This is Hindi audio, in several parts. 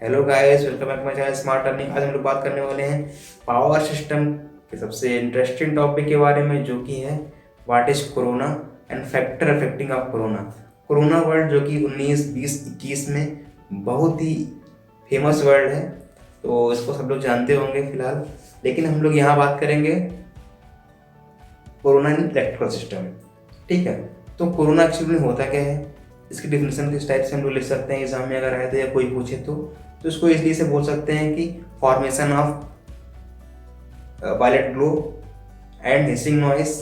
Hello guys, welcome back my channel smart earning. आज हम लोग बात करने वाले हैं पावर सिस्टम के सबसे इंटरेस्टिंग टॉपिक के बारे में, जो कि है what is corona and factor affecting of corona. Corona word जो कि 19, 20, 21 में बहुत ही फेमस वर्ड है, तो इसको सब लोग जानते होंगे फिलहाल। लेकिन हम लोग यहाँ बात करेंगे कोरोना इन इलेक्ट्रिकल सिस्टम। ठीक है, तो कोरोना एक्चुअली होता क्या है, इसकी डिफिनेशन किस टाइप से हम लोग लिख सकते हैं एग्जाम में अगर आए तो, या कोई पूछे तो इसको इसलिए से बोल सकते हैं कि formation of violet glow and hissing noise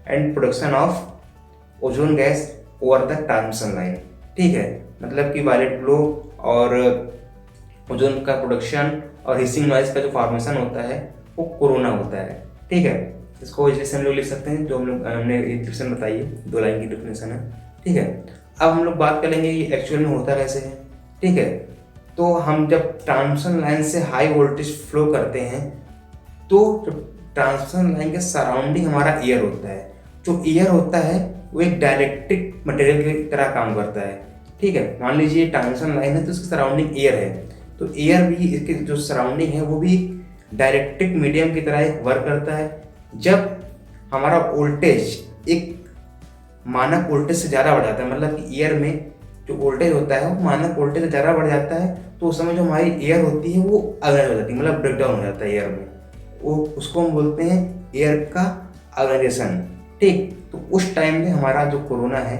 and production of ozone gas over the transmission line. ठीक है, मतलब कि वायलेट ग्लो और ओजोन का प्रोडक्शन और हिसिंग नॉइस का जो फॉर्मेशन होता है वो कोरोना होता है। ठीक है, इसको इसलिए से हम लोग लिख सकते हैं, जो हमने डिफिनेशन बताई है, 2 लाइन की डिफिनेशन है। ठीक है, अब हम लोग बात करेंगे कि एक्चुअल में होता कैसे है। ठीक है, तो हम जब ट्रांसमिशन लाइन से हाई वोल्टेज फ्लो करते हैं तो जो ट्रांसमिशन लाइन के सराउंडिंग हमारा एयर होता है, जो एयर होता है वो एक डायरेक्ट्रिक मटेरियल की तरह काम करता है। ठीक है, मान लीजिए ट्रांसमिशन लाइन है तो उसके सराउंडिंग एयर है, तो एयर भी इसके जो सराउंडिंग है वो भी डायरेक्ट्रिक मीडियम की तरह एक वर्क करता है। जब हमारा वोल्टेज एक मानक वोल्टेज से ज़्यादा बढ़ जाता है, मतलब कि एयर में जो वोल्टेज होता है वो मानक वोल्टेज से ज़्यादा बढ़ जाता है, तो उस समय जो हमारी एयर होती है वो अगर हो जाती है, मतलब ब्रेक डाउन हो जाता है एयर में, वो उसको हम बोलते हैं एयर का ऑर्गेनाइजेशन। ठीक, तो उस टाइम में हमारा जो कोरोना है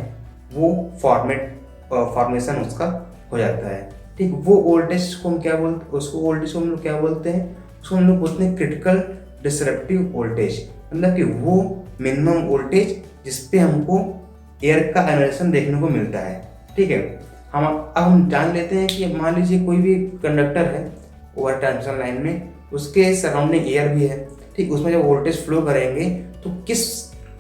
वो फॉर्मेशन उसका हो जाता है। ठीक, वो वोल्टेज को हम क्या बोलते, उसको वोल्टेज को हम लोग क्या बोलते हैं, उसको हम लोग बोलते हैं क्रिटिकल डिसरप्टिव वोल्टेज, मतलब कि वो मिनिमम वोल्टेज जिसपे हमको एयर का एनर्जेशन देखने को मिलता है। ठीक है, हम जान लेते हैं कि मान लीजिए कोई भी कंडक्टर है ओवर ट्रांसमिशन लाइन में, उसके सराउंडिंग एयर भी है। ठीक, उसमें जब वोल्टेज फ्लो करेंगे तो किस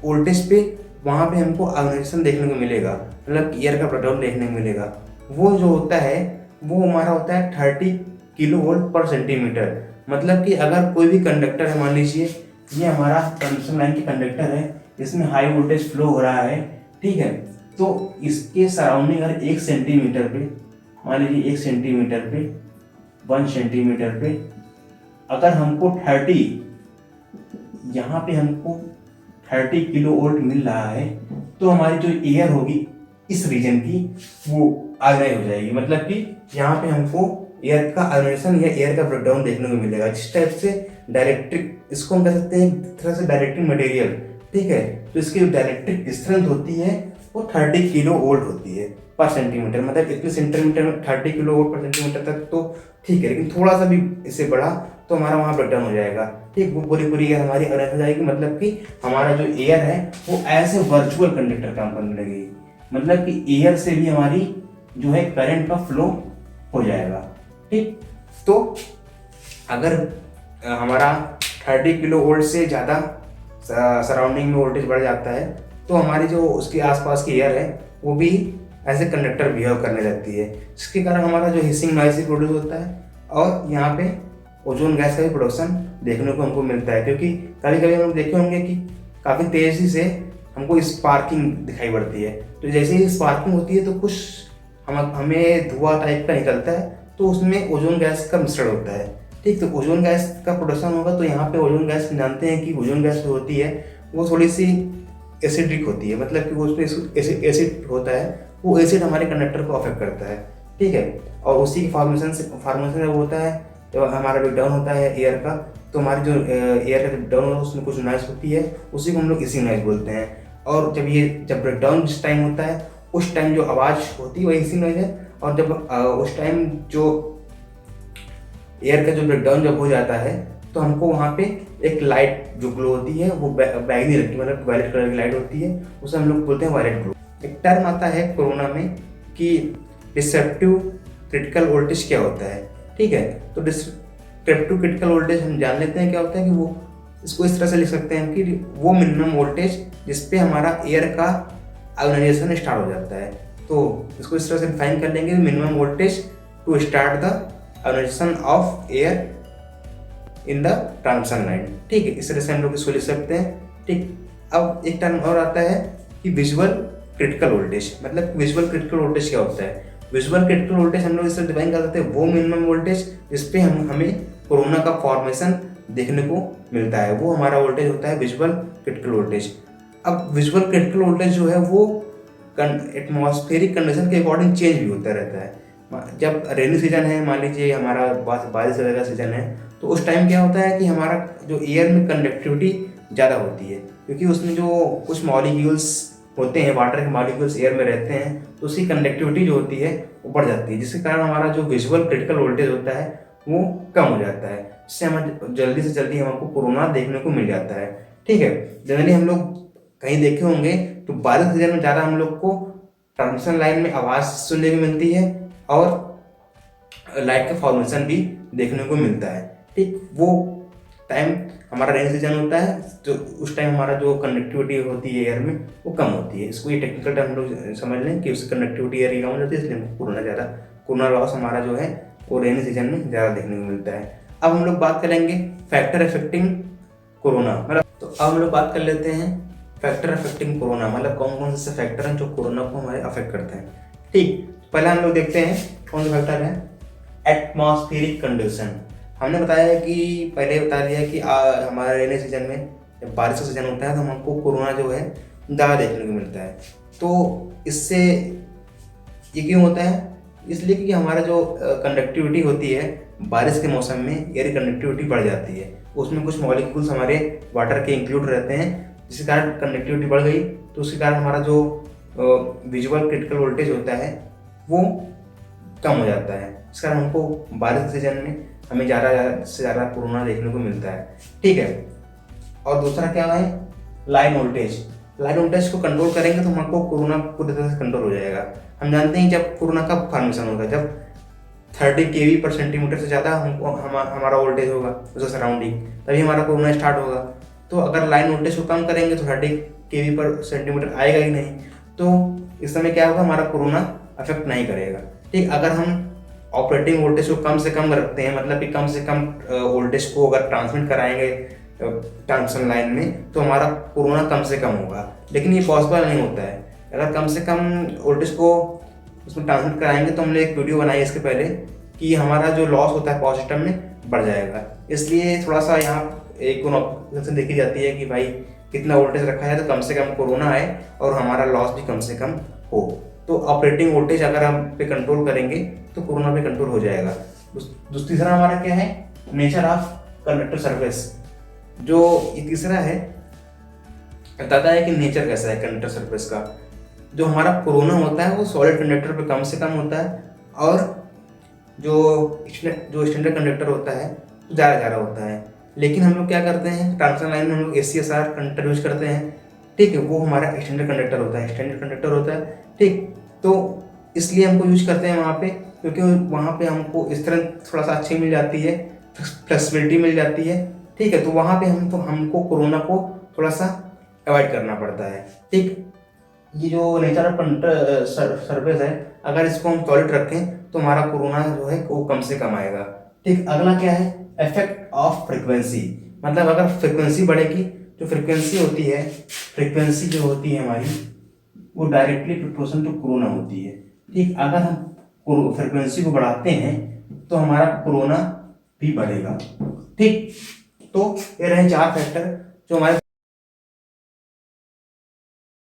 वोल्टेज पे वहाँ पे हमको ऑर्गेनाइजेशन देखने को मिलेगा, मतलब एयर का ब्रेकडाउन देखने को मिलेगा। वो जो होता है वो हमारा होता है 30 किलो वोल्ट पर सेंटीमीटर। मतलब कि अगर कोई भी कंडक्टर है, मान लीजिए ये हमारा ट्रांसमिशन लाइन की कंडक्टर है, इसमें हाई वोल्टेज फ्लो हो रहा है। ठीक है, तो इसके सराउंडिंग अगर 1 सेंटीमीटर पे, मान लीजिए 1 सेंटीमीटर पे, 1 सेंटीमीटर पे अगर हमको 30, यहाँ पे हमको 30 किलो वोल्ट मिल रहा है, तो हमारी जो एयर होगी इस रीजन की वो आग्नेय हो जाएगी। मतलब कि यहाँ पे हमको एयर का ऑर्गेनाइजेशन या एयर का ब्रेकडाउन देखने को मिलेगा, जिस टाइप से डायरेक्ट्रिक, इसको हम कह सकते हैं एक तरह से डायरेक्ट्रिक मटेरियल। ठीक है, तो इसकी जो डायरेक्ट्रिक स्ट्रेंथ होती है वो 30 किलो वोल्ट होती है पर सेंटीमीटर, मतलब इतने सेंटीमीटर में 30 किलो वोल्ट पर सेंटीमीटर तक तो ठीक है, लेकिन थोड़ा सा भी इससे बढ़ा तो हमारा वहाँ ब्रेकडाउन हो जाएगा। ठीक, वो पूरी एयर हमारी अरेस्ट हो जाएगी, मतलब कि हमारा जो एयर है वो ऐसे वर्चुअल कंडक्टर काम करने लगेगी, मतलब कि एयर से भी हमारी जो है करंट का फ्लो हो जाएगा। ठीक, तो अगर हमारा 30 किलो वोल्ट से ज़्यादा सराउंडिंग में वोल्टेज बढ़ जाता है तो हमारी जो उसके आसपास की एयर है वो भी एज ए कंडक्टर बिहेव करने लगती है, जिसके कारण हमारा जो हिसिंग नॉइज प्रोड्यूस होता है और यहाँ पे ओजोन गैस का भी प्रोडक्शन देखने को हमको मिलता है। क्योंकि कभी कभी हम लोग देखे होंगे कि काफ़ी तेज़ी से हमको स्पार्किंग दिखाई पड़ती है, तो जैसे ही स्पार्किंग होती है तो कुछ हमें धुआं टाइप का निकलता है, तो उसमें ओजोन गैस का मिश्रण होता है। ठीक, तो ओजोन गैस का प्रोडक्शन होगा, तो यहाँ पे ओजोन गैस जानते हैं कि ओजोन गैस जो होती है वो थोड़ी सी एसिडिक होती है, मतलब कि वो उसमें एसिड होता है, वो एसिड हमारे कंडक्टर को अफेक्ट करता है। ठीक है, और उसी के फॉर्मेशन जब होता है, जब हमारा ब्रेकडाउन होता है एयर का, तो हमारी जो एयर का ब्रेकडाउन होता है उसमें कुछ नॉइज होती है, उसी को हम लोग हिसिंग नॉइज बोलते हैं। और जब ब्रेकडाउन जिस टाइम होता है उस टाइम जो आवाज़ होती है वही हिसिंग नॉइज है, और जब उस टाइम जो एयर का जो ब्रेकडाउन जब हो जाता है तो हमको वहाँ पे एक लाइट जो ग्लो होती है वो बैगनी लगती है, मतलब वायलेट कलर की लाइट होती है, उसे हम लोग बोलते हैं वायलेट ग्लो। एक टर्म आता है कोरोना में कि डिसरप्टिव क्रिटिकल वोल्टेज क्या होता है। ठीक है, तो डिसरप्टिव क्रिटिकल वोल्टेज हम जान लेते हैं क्या होता है, कि वो इसको इस तरह से लिख सकते हैं कि वो मिनिमम वोल्टेज जिसपे हमारा एयर का ऑर्गेनाइजेशन स्टार्ट हो जाता है। तो इसको इस तरह से डिफाइन कर लेंगे, minimum voltage to start the organization of air in the transmission line. ठीक है, इस तरह से हम लोग इसको लिख सकते हैं। ठीक, अब एक टर्म और आता है कि विजुअल क्रिटिकल वोल्टेज, मतलब विजुअल क्रिटिकल वोल्टेज क्या होता है। विजुअल क्रिटिकल वोल्टेज हम लोग इससे डिफाइन कर सकते हैं वो मिनिमम वोल्टेज जिस पे हमें कोरोना का फॉर्मेशन देखने को मिलता है, वो हमारा वोल्टेज होता है विजुअल क्रिटिकल वोल्टेज। अब विजुअल क्रिटिकल वोल्टेज जो है वो एटमॉस्फेरिक कंडीशन के अकॉर्डिंग चेंज भी होता रहता है। जब रेनी सीजन है, मान लीजिए हमारा बारिश वगैरह का सीजन है, तो उस टाइम क्या होता है कि हमारा जो एयर में कंडक्टिविटी ज़्यादा होती है, क्योंकि उसमें जो कुछ मॉलिक्यूल्स होते हैं, वाटर के मॉलिक्यूल्स एयर में रहते हैं, तो उसकी कंडक्टिविटी जो होती है वो बढ़ जाती है, जिसके कारण हमारा जो विजुअल क्रिटिकल वोल्टेज होता है वो कम हो जाता है, जिससे हमें जल्दी से जल्दी हमको कोरोना देखने को मिल जाता है। ठीक है, जनरली हम लोग कहीं देखे होंगे तो बारिश सीजन में ज़्यादा हम लोग को ट्रांसमिशन लाइन में आवाज़ सुनने को मिलती है और लाइट का फॉर्मेशन भी देखने को मिलता है। ठीक, वो टाइम हमारा रेनी सीजन होता है, तो उस टाइम हमारा जो कनेक्टिविटी होती है एयर में वो कम होती है। इसको ये टेक्निकल टर्म हम लोग समझ लें कि उसकी कनेक्टिविटी एयर की कम हो जाती है, इसलिए कोरोना लॉस हमारा जो है वो रेनी सीजन में ज़्यादा देखने को मिलता है। अब हम लोग बात करेंगे फैक्टर अफेक्टिंग कोरोना, मतलब तो अब हम लोग बात कर लेते हैं फैक्टर अफेक्टिंग कोरोना, मतलब कौन कौन से फैक्टर हैं जो कोरोना को हमारे अफेक्ट करते हैं। ठीक, पहले हम लोग देखते हैं कौन सा फैक्टर है, एटमॉस्फेरिक कंडीशन। हमने बताया कि पहले बता दिया कि हमारे रेनी सीजन में जब बारिश का सीजन होता है तो हमको कोरोना जो है ज़्यादा देखने को मिलता है। तो इससे ये क्यों होता है, इसलिए कि हमारा जो कंडक्टिविटी होती है बारिश के मौसम में एयर कंडक्टिविटी बढ़ जाती है, उसमें कुछ मॉलिक्यूल्स हमारे वाटर के इंक्लूड रहते हैं, जिसके कारण कंडक्टिविटी बढ़ गई, तो उसके कारण हमारा जो विजुअल क्रिटिकल वोल्टेज होता है वो कम हो जाता है। इस कारण हमको बारिश के सीजन में हमें ज़्यादा से ज़्यादा कोरोना देखने को मिलता है। ठीक है, और दूसरा क्या है, लाइन वोल्टेज। लाइन वोल्टेज को कंट्रोल करेंगे तो हमको कोरोना पूरी तरह से कंट्रोल हो जाएगा। हम जानते हैं जब कोरोना का फॉर्मेशन होगा, जब 30 kV/cm से ज़्यादा हमको हमारा वोल्टेज होगा उसका सराउंडिंग, तभी हमारा कोरोना स्टार्ट होगा। तो अगर लाइन वोल्टेज को कम करेंगे तो 30 kV/cm आएगा ही नहीं, तो इस समय क्या होगा, हमारा कोरोना अफेक्ट नहीं करेगा। ठीक, अगर हम ऑपरेटिंग वोल्टेज को कम से कम रखते हैं, मतलब कि कम से कम वोल्टेज को अगर ट्रांसमिट कराएंगे ट्रांसमिशन लाइन में, तो हमारा कोरोना कम से कम होगा, लेकिन ये पॉसिबल नहीं होता है। अगर कम से कम वोल्टेज को उसमें ट्रांसमिट कराएंगे, तो हमने एक वीडियो बनाई इसके पहले कि हमारा जो लॉस होता है पावर सिस्टम में बढ़ जाएगा। इसलिए थोड़ा सा यहाँ एक ऑप्शन देखी जाती है कि भाई कितना वोल्टेज रखा है तो कम से कम कोरोना आए और हमारा लॉस भी कम से कम हो। तो ऑपरेटिंग वोल्टेज अगर हम पे कंट्रोल करेंगे तो कोरोना पे कंट्रोल हो जाएगा। तीसरा हमारा क्या है, नेचर ऑफ कंडक्टर सरफेस। जो ये तीसरा है बताता है कि नेचर कैसा है कंडक्टर सरफेस का। जो हमारा कोरोना होता है वो सॉलिड कंडक्टर पे कम से कम होता है, और जो स्टैंडर्ड कंडक्टर होता है वो ज़्यादा होता है। लेकिन हम लोग क्या करते हैं, ट्रांसमिशन लाइन में हम लोग ACSR कंडक्टर यूज करते हैं। ठीक है, वो हमारा स्टैंडर्ड कंडक्टर होता है। ठीक, तो इसलिए हमको यूज करते हैं वहाँ पे, क्योंकि वहाँ पे हमको इस तरह थोड़ा सा अच्छी मिल जाती है, फ्लेक्सिबिलिटी मिल जाती है। ठीक है, तो वहाँ पे हमको कोरोना को थोड़ा सा अवॉइड करना पड़ता है। ठीक, ये जो नेचर ऑफ कंडक्टर सरफेस है, अगर इसको हम सॉलिड रखें तो हमारा कोरोना जो है वो कम से कम आएगा। ठीक, अगला क्या है, इफेक्ट ऑफ फ्रिक्वेंसी। मतलब अगर फ्रिक्वेंसी बढ़ेगी, जो फ्रिक्वेंसी जो होती है हमारी, वो डायरेक्टली प्रोपोर्शनल टू कोरोना होती है। ठीक, अगर हम फ्रिक्वेंसी को बढ़ाते हैं तो हमारा कोरोना भी बढ़ेगा। ठीक, तो ये रहे 4 फैक्टर जो हमारे